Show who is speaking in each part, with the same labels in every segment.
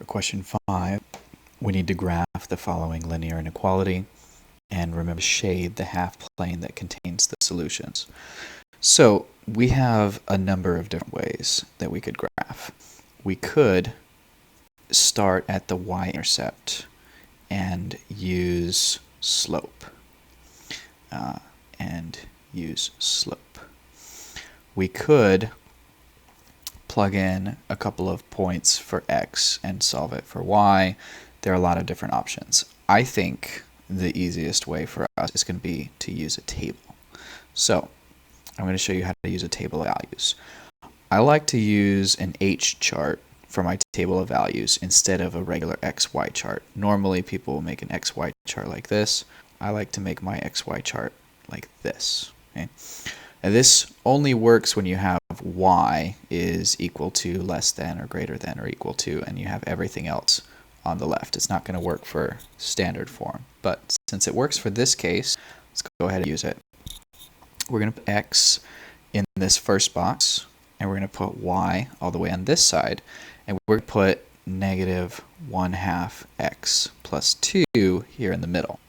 Speaker 1: question 5, we need to graph the following linear inequality and remember to shade the half plane that contains the solutions. So we have a number of different ways that we could graph. We could start at the y-intercept and use slope. We could plug in a couple of points for x and solve it for y. There are a lot of different options. I think the easiest way for us is going to be to use a table. So I'm going to show you how to use a table of values. I like to use an H chart for my table of values instead of a regular XY chart. Normally people will make an XY chart like this. I like to make my XY chart like this. Okay? And this only works when you have y is equal to, less than, or greater than, or equal to, and you have everything else on the left. It's not going to work for standard form, but since it works for this case, let's go ahead and use it. We're going to put x in this first box, and we're going to put y all the way on this side, and we're going to put negative 1/2 x plus 2 here in the middle.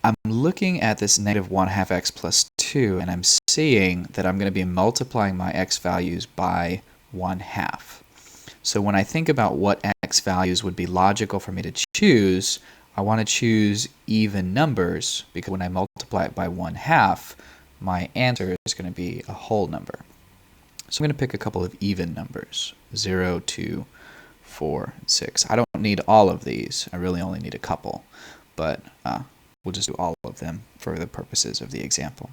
Speaker 1: I'm looking at this negative 1/2 x plus 2, and I'm seeing that I'm going to be multiplying my x values by 1/2. So when I think about what x values would be logical for me to choose, I want to choose even numbers, because when I multiply it by 1/2, my answer is going to be a whole number. So I'm going to pick a couple of even numbers, 0, 2, 4, and 6. I don't need all of these. I really only need a couple, but we'll just do all of them for the purposes of the example.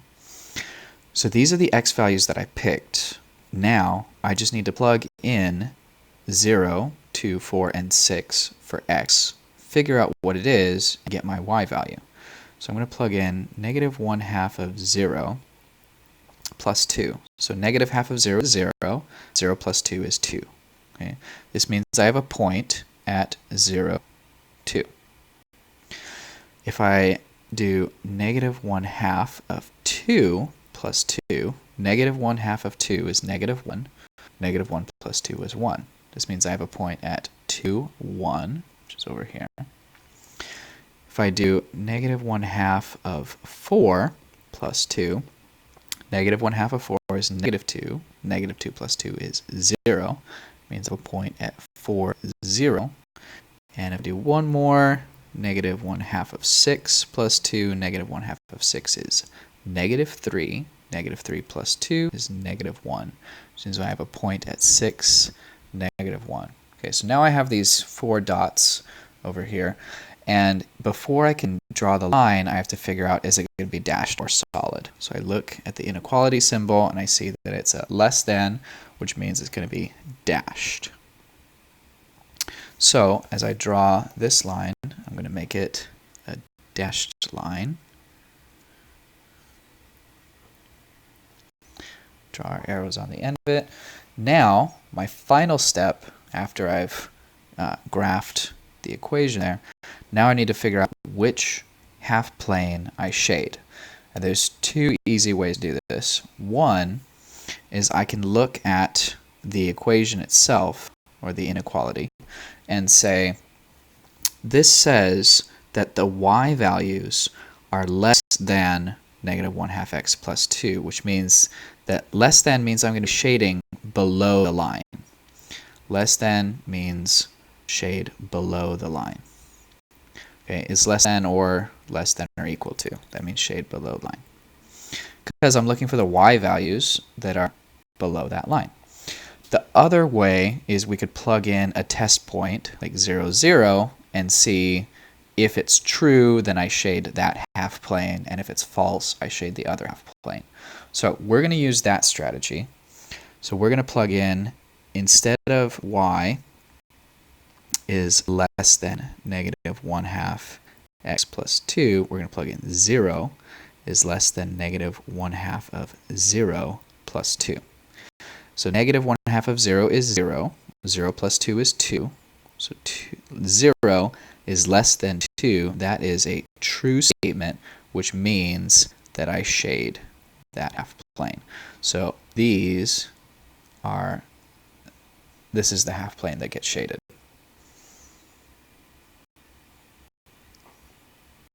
Speaker 1: So these are the x values that I picked. Now I just need to plug in 0, 2, 4, and 6 for x, figure out what it is, and get my y value. So I'm going to plug in negative 1/2 of 0 plus 2. So negative half of 0 is 0. 0 plus 2 is 2. Okay? This means I have a point at 0, 2. If I do negative 1/2 of 2 plus 2, negative 1/2 of 2 is negative 1. Negative 1 plus 2 is 1. This means I have a point at 2, 1, which is over here. If I do negative 1/2 of 4 plus 2, negative 1/2 of 4 is negative 2. Negative 2 plus 2 is 0. It means I have a point at 4, 0. And if I do one more, negative 1/2 of 6 plus 2, negative 1/2 of 6 is negative 3. Negative 3 plus 2 is negative 1. Which means I have a point at 6, negative 1. Okay, so now I have these 4 dots over here. And before I can draw the line, I have to figure out, is it going to be dashed or solid? So I look at the inequality symbol, and I see that it's a less than, which means it's going to be dashed. So as I draw this line, I'm going to make it a dashed line. Draw our arrows on the end of it. Now, my final step, after I've graphed the equation there, now I need to figure out which half plane I shade. And there's 2 easy ways to do this. One is I can look at the equation itself, or the inequality, and say, this says that the y values are less than negative 1/2 x plus 2, which means that less than means I'm going to be shading below the line. Less than means shade below the line. Okay, is less than or equal to. That means shade below the line. Because I'm looking for the y values that are below that line. The other way is we could plug in a test point like 0, 0 and see if it's true, then I shade that half plane, and if it's false, I shade the other half plane. So we're going to use that strategy. So we're going to plug in, instead of y is less than negative 1/2 x plus 2, we're going to plug in 0 is less than negative 1/2 of 0 plus 2. So negative 1/2 of 0 is 0. 0 plus 2 is 2. So 0 is less than 2. That is a true statement, which means that I shade that half plane. So this is the half plane that gets shaded.